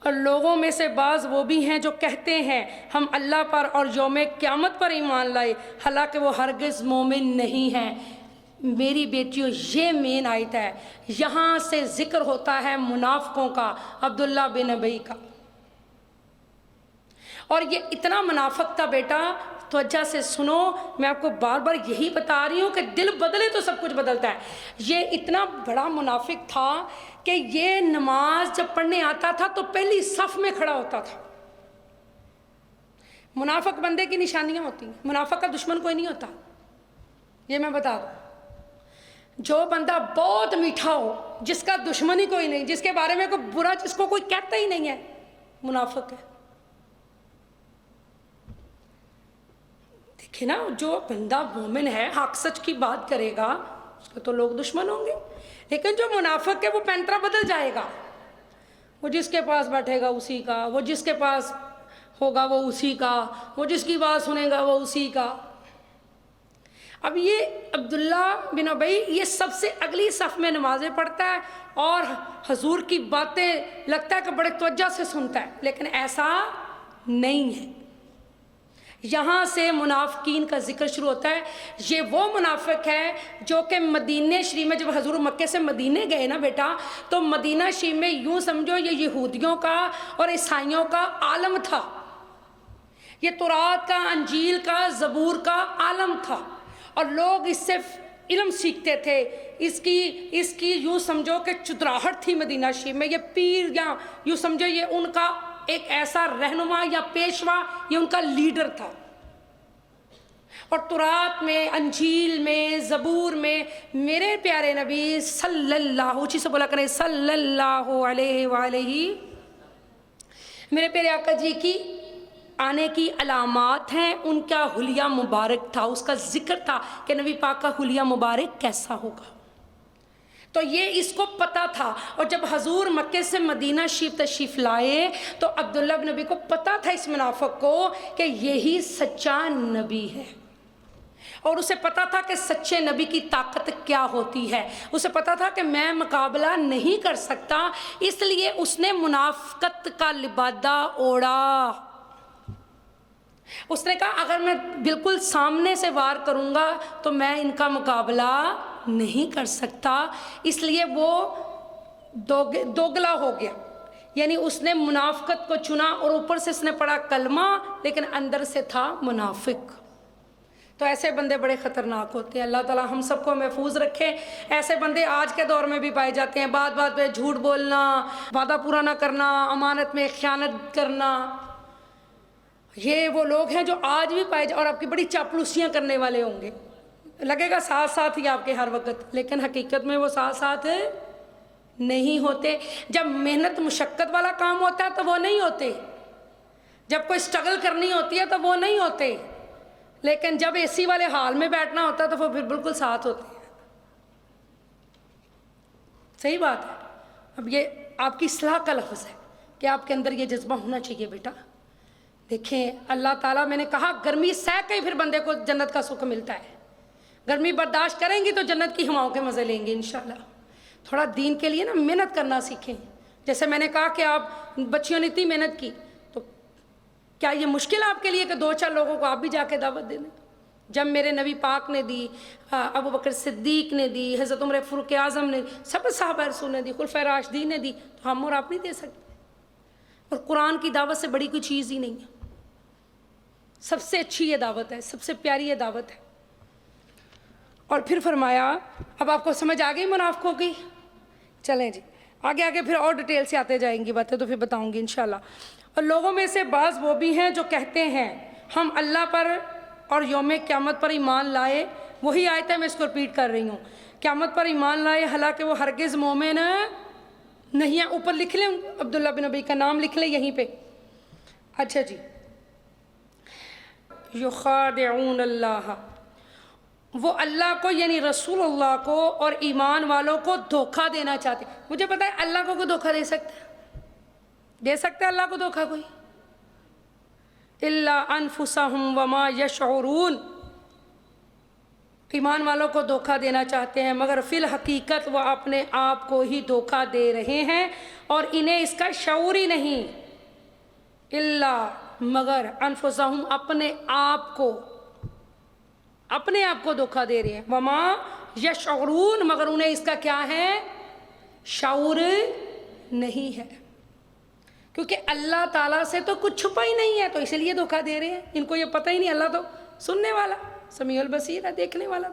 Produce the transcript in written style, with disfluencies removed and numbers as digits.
اور لوگوں میں سے بعض وہ بھی ہیں جو کہتے ہیں ہم اللہ پر اور یوم قیامت پر ایمان لائے، حالانکہ وہ ہرگز مومن نہیں ہیں۔ میری بیٹیوں، یہ مین آیت ہے، یہاں سے ذکر ہوتا ہے منافقوں کا، عبداللہ بن ابی کا۔ اور یہ اتنا منافق تھا بیٹا، توجہ سے سنو، میں آپ کو بار بار یہی بتا رہی ہوں کہ دل بدلے تو سب کچھ بدلتا ہے۔ یہ اتنا بڑا منافق تھا کہ یہ نماز جب پڑھنے آتا تھا تو پہلی صف میں کھڑا ہوتا تھا۔ منافق بندے کی نشانیاں ہوتی ہیں، منافق کا دشمن کوئی نہیں ہوتا، یہ میں بتا دوں۔ جو بندہ بہت میٹھا ہو، جس کا دشمن ہی کوئی نہیں، جس کے بارے میں کوئی برا جس کو کوئی کہتا ہی نہیں ہے، منافق ہے۔ دیکھیں نا، جو بندہ مومن ہے، حق سچ کی بات کرے گا، اس کے تو لوگ دشمن ہوں گے، لیکن جو منافق ہے وہ پینترا بدل جائے گا، وہ جس کے پاس بیٹھے گا اسی کا، وہ جس کے پاس ہوگا وہ اسی کا، وہ جس کی بات سنے گا وہ اسی کا۔ اب یہ عبداللہ بن ابی یہ سب سے اگلی صف میں نمازیں پڑھتا ہے اور حضور کی باتیں لگتا ہے کہ بڑے توجہ سے سنتا ہے، لیکن ایسا نہیں ہے۔ یہاں سے منافقین کا ذکر شروع ہوتا ہے۔ یہ وہ منافق ہے جو کہ مدینہ شریف میں، جب حضور مکے سے مدینہ گئے نا بیٹا، تو مدینہ شریف میں یوں سمجھو یہ یہودیوں کا اور عیسائیوں کا عالم تھا، یہ تورات کا، انجیل کا، زبور کا عالم تھا، اور لوگ اس سے علم سیکھتے تھے۔ اس کی یوں سمجھو کہ چتراہٹ تھی مدینہ شریف میں۔ یہ پیر، یا یوں سمجھو یہ ان کا ایک ایسا رہنما یا پیشوا، یہ ان کا لیڈر تھا۔ اور تورات میں، انجیل میں، زبور میں میرے پیارے نبی صلی اللہ، اونچی سے بولا کریں صلی اللہ علیہ وآلہ، میرے پیارے آقا جی کی آنے کی علامات ہیں، ان کا حلیہ مبارک تھا، اس کا ذکر تھا کہ نبی پاک کا حلیہ مبارک کیسا ہوگا۔ تو یہ اس کو پتا تھا، اور جب حضور مکے سے مدینہ شریف تشریف لائے تو عبداللہ بن ابی کو پتا تھا، اس منافق کو، کہ یہی سچا نبی ہے، اور اسے پتا تھا کہ سچے نبی کی طاقت کیا ہوتی ہے۔ اسے پتا تھا کہ میں مقابلہ نہیں کر سکتا، اس لیے اس نے منافقت کا لبادہ اوڑھا۔ اس نے کہا اگر میں بالکل سامنے سے وار کروں گا تو میں ان کا مقابلہ نہیں کر سکتا، اس لیے وہ دوگلا ہو گیا، یعنی اس نے منافقت کو چنا، اور اوپر سے اس نے پڑھا کلمہ لیکن اندر سے تھا منافق۔ تو ایسے بندے بڑے خطرناک ہوتے ہیں، اللہ تعالیٰ ہم سب کو محفوظ رکھے۔ ایسے بندے آج کے دور میں بھی پائے جاتے ہیں، بات بات پہ جھوٹ بولنا، وعدہ پورا نہ کرنا، امانت میں خیانت کرنا، یہ وہ لوگ ہیں جو آج بھی پائے اور آپ کی بڑی چاپلوسیاں کرنے والے ہوں گے، لگے گا ساتھ ساتھ ہی آپ کے ہر وقت، لیکن حقیقت میں وہ ساتھ ساتھ نہیں ہوتے۔ جب محنت مشقت والا کام ہوتا ہے تو وہ نہیں ہوتے، جب کوئی سٹرگل کرنی ہوتی ہے تو وہ نہیں ہوتے، لیکن جب اے سی والے حال میں بیٹھنا ہوتا ہے تو وہ پھر بالکل ساتھ ہوتے ہیں۔ صحیح بات ہے۔ اب یہ آپ کی اصلاح کا لفظ ہے کہ آپ کے اندر یہ جذبہ ہونا چاہیے بیٹا۔ دیکھیں اللہ تعالیٰ، میں نے کہا گرمی سہ کے پھر بندے کو جنت کا سکھ ملتا ہے، گرمی برداشت کریں گی تو جنت کی ہواؤں کے مزے لیں گے انشاءاللہ۔ تھوڑا دین کے لیے نا محنت کرنا سیکھیں۔ جیسے میں نے کہا کہ آپ بچیوں نے اتنی محنت کی، تو کیا یہ مشکل آپ کے لیے کہ دو چار لوگوں کو آپ بھی جا کے دعوت دے دیں؟ جب میرے نبی پاک نے دی، ابو بکر صدیق نے دی، حضرت عمر فاروق اعظم نے، سب صحابہ رسول نے دی، خلفائے راشدین نے دی، تو ہم اور آپ نہیں دے سکتے؟ اور قرآن کی دعوت سے بڑی کوئی چیز ہی نہیں ہے، سب سے اچھی یہ دعوت ہے، سب سے پیاری یہ دعوت ہے۔ اور پھر فرمایا، اب آپ کو سمجھ آ گئی منافقوں کی؟ چلیں جی آگے آگے پھر اور ڈیٹیل سے آتے جائیں گی باتیں، تو پھر بتاؤں گی انشاءاللہ۔ اور لوگوں میں سے بعض وہ بھی ہیں جو کہتے ہیں ہم اللہ پر اور یوم قیامت پر ایمان لائے، وہی آیت ہے، میں اس کو ریپیٹ کر رہی ہوں، قیامت پر ایمان لائے حالانکہ وہ ہرگز مومن نہیں ہے۔ اوپر لکھ لیں عبداللہ بن ابی کا نام لکھ لیں یہیں پہ۔ اچھا جی، یخادعون اللہ، وہ اللہ کو یعنی رسول اللہ کو اور ایمان والوں کو دھوکہ دینا چاہتے۔ مجھے پتا ہے اللہ کو کوئی دھوکہ دے سکتا ہے؟ دے سکتا ہے اللہ کو دھوکہ کوئی؟ الا انفسہم وما یشعرون، ایمان والوں کو دھوکہ دینا چاہتے ہیں مگر فی الحقیقت وہ اپنے آپ کو ہی دھوکہ دے رہے ہیں، اور انہیں اس کا شعور ہی نہیں، الا مگر انفسہم اپنے آپ کو دھوکہ دے رہے ہیں، وما یشعرون مگر انہیں اس کا کیا ہے، شعور نہیں ہے، کیونکہ اللہ تعالیٰ سے تو کچھ چھپا ہی نہیں ہے، تو اس لیے دھوکہ دے رہے ہیں، ان کو یہ پتہ ہی نہیں، اللہ تو سننے والا، سمیع البصیر ہے، دیکھنے والا۔